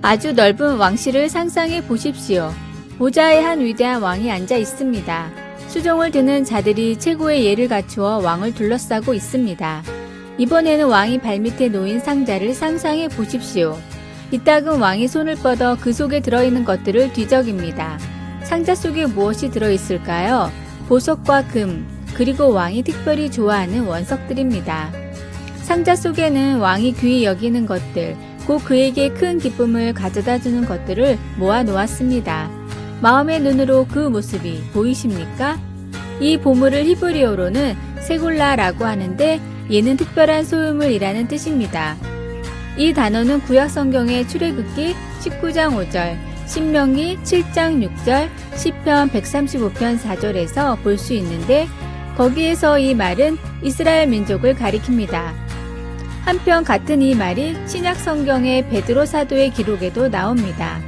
아주 넓은 왕실을 상상해 보십시오. 보좌에 한 위대한 왕이 앉아 있습니다. 수종을 드는 자들이 최고의 예를 갖추어 왕을 둘러싸고 있습니다. 이번에는 왕이 발밑에 놓인 상자를 상상해 보십시오. 이따금 왕이 손을 뻗어 그 속에 들어있는 것들을 뒤적입니다. 상자 속에 무엇이 들어있을까요? 보석과 금, 그리고 왕이 특별히 좋아하는 원석들입니다. 상자 속에는 왕이 귀히 여기는 것들, 곧 그에게 큰 기쁨을 가져다 주는 것들을 모아 놓았습니다. 마음의 눈으로 그 모습이 보이십니까? 이 보물을 히브리어로는 세골라라고 하는데 얘는 특별한 소유물이라는 뜻입니다. 이 단어는 구약 성경의 출애굽기 19장 5절, 신명기 7장 6절, 시편 135편 4절에서 볼 수 있는데 거기에서 이 말은 이스라엘 민족을 가리킵니다. 한편 같은 이 말이 신약 성경의 베드로 사도의 기록에도 나옵니다.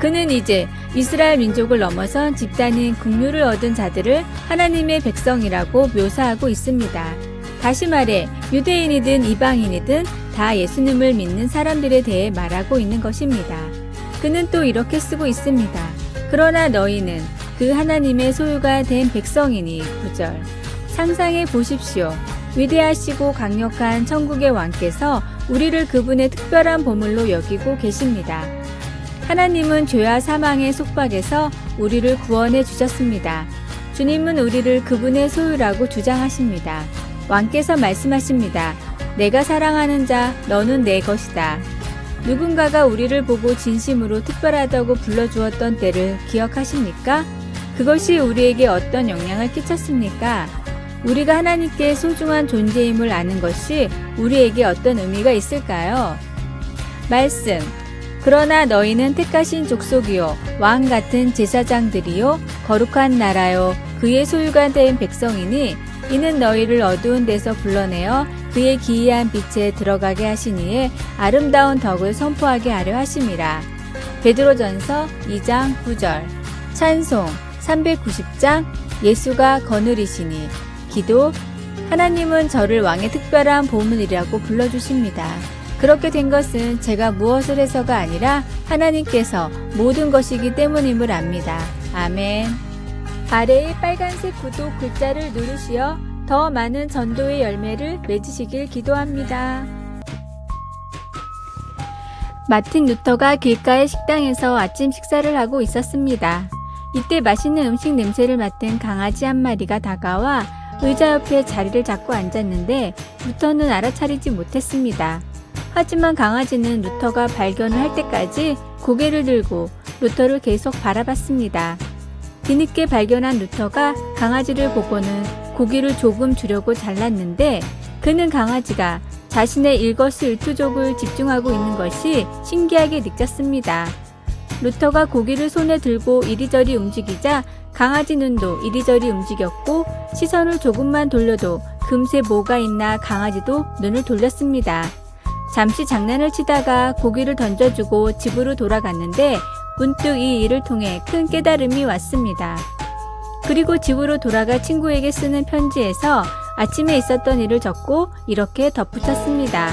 그는 이제 이스라엘 민족을 넘어선 집단인 긍휼을 얻은 자들을 하나님의 백성이라고 묘사하고 있습니다. 다시 말해 유대인이든 이방인이든 다 예수님을 믿는 사람들에 대해 말하고 있는 것입니다. 그는 또 이렇게 쓰고 있습니다. 그러나 너희는 그 하나님의 소유가 된 백성이니 9절. 상상해 보십시오. 위대하시고 강력한 천국의 왕께서 우리를 그분의 특별한 보물로 여기고 계십니다. 하나님은 죄와 사망의 속박에서 우리를 구원해 주셨습니다. 주님은 우리를 그분의 소유라고 주장하십니다. 왕께서 말씀하십니다. 내가 사랑하는 자, 너는 내 것이다. 누군가가 우리를 보고 진심으로 특별하다고 불러주었던 때를 기억하십니까? 그것이 우리에게 어떤 영향을 끼쳤습니까? 우리가 하나님께 소중한 존재임을 아는 것이 우리에게 어떤 의미가 있을까요? 말씀. 그러나 너희는 택하신 족속이요 왕 같은 제사장들이요 거룩한 나라요 그의 소유가 된 백성이니 이는 너희를 어두운 데서 불러내어 그의 기이한 빛에 들어가게 하시니에 아름다운 덕을 선포하게 하려 하심이라. 베드로전서 2장 9절. 찬송 390장 예수가 거느리시니. 기도. 하나님은 저를 왕의 특별한 보물이라고 불러주십니다. 그렇게 된 것은 제가 무엇을 해서가 아니라 하나님께서 모든 것이기 때문임을 압니다. 아멘. 아래의 빨간색 구독 글자를 누르시어 더 많은 전도의 열매를 맺으시길 기도합니다. 마틴 루터가 길가의 식당에서 아침 식사를 하고 있었습니다. 이때 맛있는 음식 냄새를 맡은 강아지 한 마리가 다가와 의자 옆에 자리를 잡고 앉았는데 루터는 알아차리지 못했습니다. 하지만 강아지는 루터가 발견을 할 때까지 고개를 들고 루터를 계속 바라봤습니다. 뒤늦게 발견한 루터가 강아지를 보고는 고기를 조금 주려고 잘랐는데 그는 강아지가 자신의 일거수일투족을 집중하고 있는 것이 신기하게 느꼈습니다. 루터가 고기를 손에 들고 이리저리 움직이자 강아지 눈도 이리저리 움직였고 시선을 조금만 돌려도 금세 뭐가 있나 강아지도 눈을 돌렸습니다. 잠시 장난을 치다가 고기를 던져주고 집으로 돌아갔는데 문득 이 일을 통해 큰 깨달음이 왔습니다. 그리고 집으로 돌아가 친구에게 쓰는 편지에서 아침에 있었던 일을 적고 이렇게 덧붙였습니다.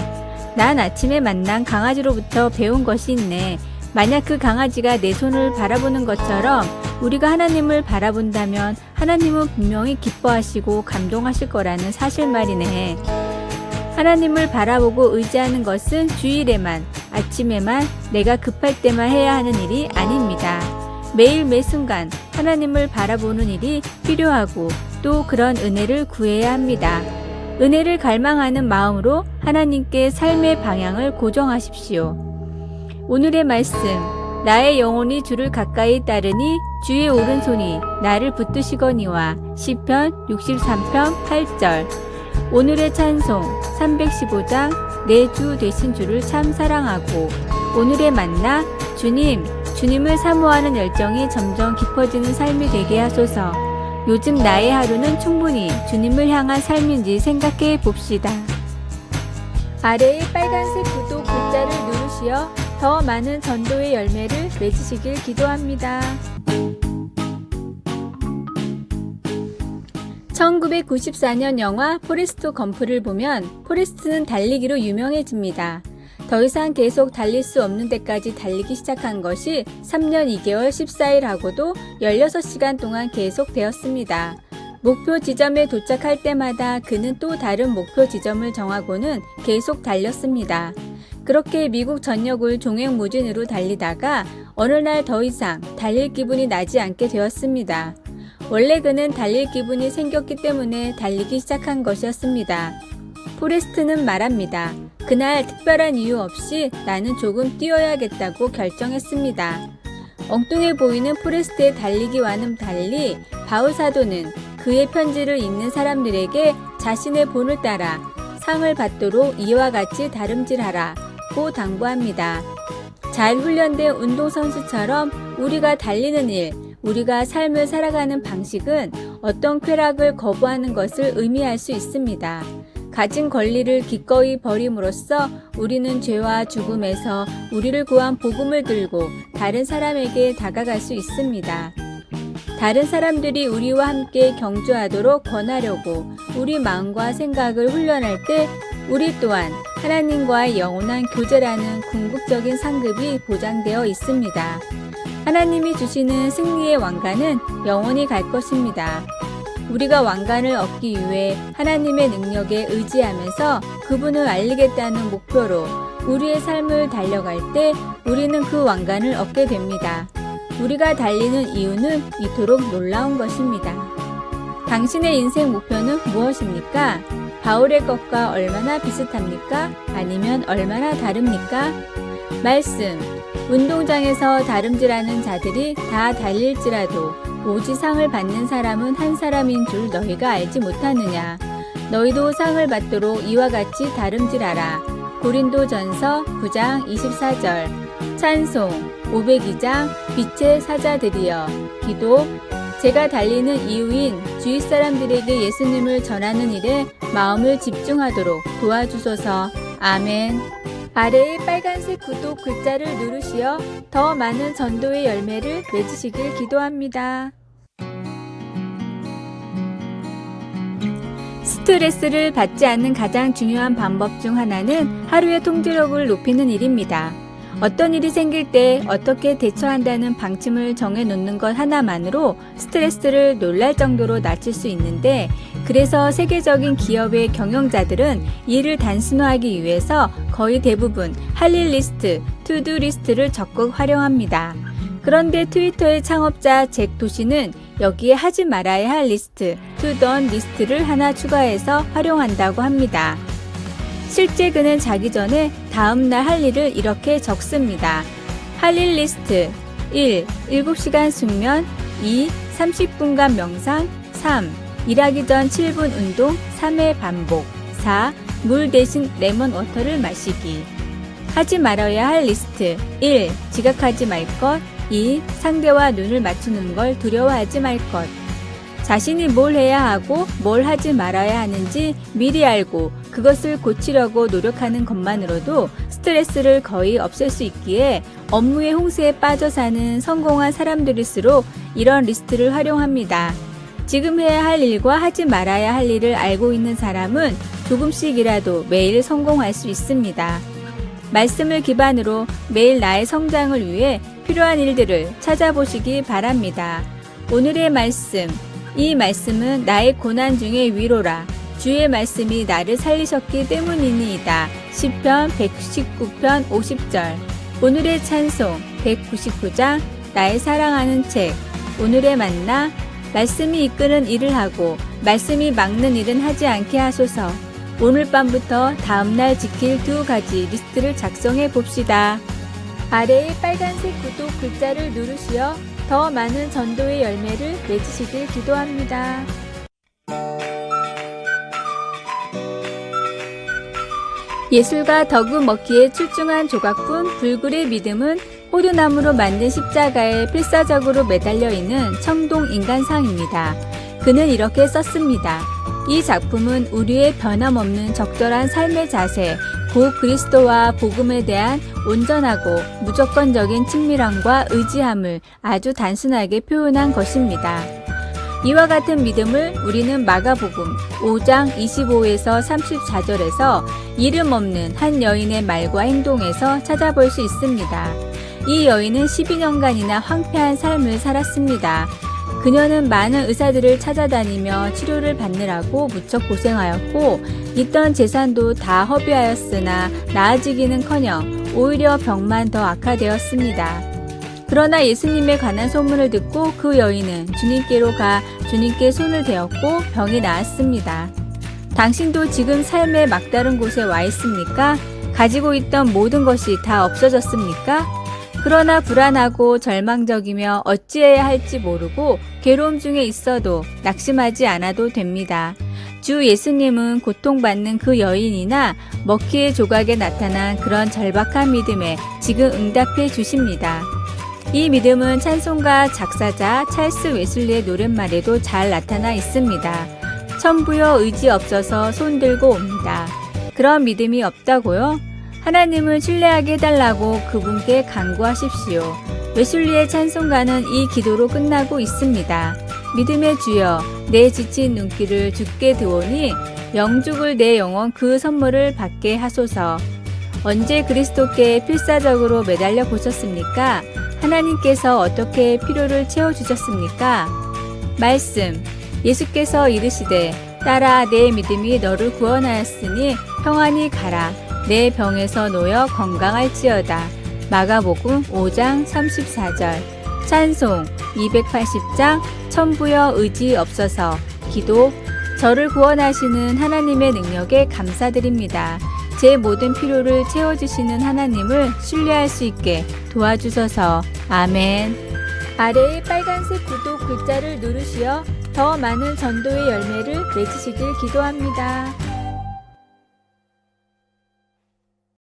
난 아침에 만난 강아지로부터 배운 것이 있네. 만약 그 강아지가 내 손을 바라보는 것처럼 우리가 하나님을 바라본다면 하나님은 분명히 기뻐하시고 감동하실 거라는 사실 말이네. 하나님을 바라보고 의지하는 것은 주일에만, 아침에만, 내가 급할 때만 해야 하는 일이 아닙니다. 매일 매순간 하나님을 바라보는 일이 필요하고 또 그런 은혜를 구해야 합니다. 은혜를 갈망하는 마음으로 하나님께 삶의 방향을 고정하십시오. 오늘의 말씀. 나의 영혼이 주를 가까이 따르니 주의 오른손이 나를 붙드시거니와. 시편 63편 8절. 오늘의 찬송 315장 내 주 되신 주를 참 사랑하고. 오늘의 만나. 주님을 사모하는 열정이 점점 깊어지는 삶이 되게 하소서. 요즘 나의 하루는 충분히 주님을 향한 삶인지 생각해 봅시다. 아래의 빨간색 구독 글자를 누르시어 더 많은 전도의 열매를 맺으시길 기도합니다. 1994년 영화 포레스트 검프를 보면 포레스트는 달리기로 유명해집니다. 더 이상 계속 달릴 수 없는 데까지 달리기 시작한 것이 3년 2개월 14일 하고도 16시간 동안 계속되었습니다. 목표 지점에 도착할 때마다 그는 또 다른 목표 지점을 정하고는 계속 달렸습니다. 그렇게 미국 전역을 종횡무진으로 달리다가 어느 날 더 이상 달릴 기분이 나지 않게 되었습니다. 원래 그는 달릴 기분이 생겼기 때문에 달리기 시작한 것이었습니다. 포레스트는 말합니다. 그날 특별한 이유 없이 나는 조금 뛰어야겠다고 결정했습니다. 엉뚱해 보이는 포레스트의 달리기와는 달리 바울 사도는 그의 편지를 읽는 사람들에게 자신의 본을 따라 상을 받도록 이와 같이 다름질하라 고 당부합니다. 잘 훈련된 운동선수처럼 우리가 달리는 일, 우리가 삶을 살아가는 방식은 어떤 쾌락을 거부하는 것을 의미할 수 있습니다. 가진 권리를 기꺼이 버림으로써 우리는 죄와 죽음에서 우리를 구한 복음을 들고 다른 사람에게 다가갈 수 있습니다. 다른 사람들이 우리와 함께 경주하도록 권하려고 우리 마음과 생각을 훈련할 때 우리 또한 하나님과의 영원한 교제라는 궁극적인 상급이 보장되어 있습니다. 하나님이 주시는 승리의 왕관은 영원히 갈 것입니다. 우리가 왕관을 얻기 위해 하나님의 능력에 의지하면서 그분을 알리겠다는 목표로 우리의 삶을 달려갈 때 우리는 그 왕관을 얻게 됩니다. 우리가 달리는 이유는 이토록 놀라운 것입니다. 당신의 인생 목표는 무엇입니까? 바울의 것과 얼마나 비슷합니까? 아니면 얼마나 다릅니까? 말씀, 운동장에서 다름질하는 자들이 다 달릴지라도 오직 상을 받는 사람은 한 사람인 줄 너희가 알지 못하느냐? 너희도 상을 받도록 이와 같이 다름질하라. 고린도전서 9장 24절. 찬송 502장 빛의 사자들이여. 기도, 제가 달리는 이유인 주위 사람들에게 예수님을 전하는 일에 마음을 집중하도록 도와주소서. 아멘. 아래의 빨간색 구독 글자를 누르시어 더 많은 전도의 열매를 맺으시길 기도합니다. 스트레스를 받지 않는 가장 중요한 방법 중 하나는 하루의 통제력을 높이는 일입니다. 어떤 일이 생길 때 어떻게 대처한다는 방침을 정해놓는 것 하나만으로 스트레스를 놀랄 정도로 낮출 수 있는데, 그래서 세계적인 기업의 경영자들은 이를 단순화하기 위해서 거의 대부분 할 일 리스트, 투두 리스트를 적극 활용합니다. 그런데 트위터의 창업자 잭 도시는 여기에 하지 말아야 할 리스트, 투던 리스트를 하나 추가해서 활용한다고 합니다. 실제 그는 자기 전에 다음날 할 일을 이렇게 적습니다. 할 일 리스트 1. 7시간 숙면 2. 30분간 명상 3. 일하기 전 7분 운동 3회 반복 4. 물 대신 레몬 워터를 마시기. 하지 말아야 할 리스트 1. 지각하지 말 것 2. 상대와 눈을 맞추는 걸 두려워하지 말 것. 자신이 뭘 해야 하고 뭘 하지 말아야 하는지 미리 알고 그것을 고치려고 노력하는 것만으로도 스트레스를 거의 없앨 수 있기에 업무의 홍수에 빠져 사는 성공한 사람들일수록 이런 리스트를 활용합니다. 지금 해야 할 일과 하지 말아야 할 일을 알고 있는 사람은 조금씩이라도 매일 성공할 수 있습니다. 말씀을 기반으로 매일 나의 성장을 위해 필요한 일들을 찾아보시기 바랍니다. 오늘의 말씀, 이 말씀은 나의 고난 중의 위로라. 주의 말씀이 나를 살리셨기 때문이니이다. 시편 119편 50절. 오늘의 찬송 199장 나의 사랑하는 책. 오늘의 만나, 말씀이 이끄는 일을 하고 말씀이 막는 일은 하지 않게 하소서. 오늘 밤부터 다음날 지킬 2가지 리스트를 작성해 봅시다. 아래의 빨간색 구독 글자를 누르시어 더 많은 전도의 열매를 맺으시길 기도합니다. 예술가 더그 머키의 출중한 조각품 불굴의 믿음은 호두나무로 만든 십자가에 필사적으로 매달려 있는 청동 인간상입니다. 그는 이렇게 썼습니다. 이 작품은 우리의 변함없는 적절한 삶의 자세, 곧 그리스도와 복음에 대한 온전하고 무조건적인 친밀함과 의지함을 아주 단순하게 표현한 것입니다. 이와 같은 믿음을 우리는 마가복음 5장 25에서 34절에서 이름 없는 한 여인의 말과 행동에서 찾아볼 수 있습니다. 이 여인은 12년간이나 황폐한 삶을 살았습니다. 그녀는 많은 의사들을 찾아다니며 치료를 받느라고 무척 고생하였고 있던 재산도 다 허비하였으나 나아지기는커녕 오히려 병만 더 악화되었습니다. 그러나 예수님에 관한 소문을 듣고 그 여인은 주님께로 가 주님께 손을 대었고 병이 나았습니다. 당신도 지금 삶의 막다른 곳에 와 있습니까? 가지고 있던 모든 것이 다 없어졌습니까? 그러나 불안하고 절망적이며 어찌해야 할지 모르고 괴로움 중에 있어도 낙심하지 않아도 됩니다. 주 예수님은 고통받는 그 여인이나 먹기의 조각에 나타난 그런 절박한 믿음에 지금 응답해 주십니다. 이 믿음은 찬송가 작사자 찰스 웨슬리의 노랫말에도 잘 나타나 있습니다. 천부여 의지 없어서 손들고 옵니다. 그런 믿음이 없다고요? 하나님을 신뢰하게 해달라고 그분께 간구하십시오. 웨슬리의 찬송가는 이 기도로 끝나고 있습니다. 믿음의 주여, 내 지친 눈길을 주께 드오니 영죽을 내 영혼 그 선물을 받게 하소서. 언제 그리스도께 필사적으로 매달려 보셨습니까? 하나님께서 어떻게 필요를 채워주셨습니까? 말씀, 예수께서 이르시되 딸아 내 믿음이 너를 구원하였으니 평안히 가라. 내 병에서 놓여 건강할지어다. 마가복음 5장 34절. 찬송 280장 천부여 의지 없어서. 기도, 저를 구원하시는 하나님의 능력에 감사드립니다. 제 모든 필요를 채워주시는 하나님을 신뢰할 수 있게 도와주셔서. 아멘. 아래의 빨간색 구독 글자를 누르시어 더 많은 전도의 열매를 맺으시길 기도합니다.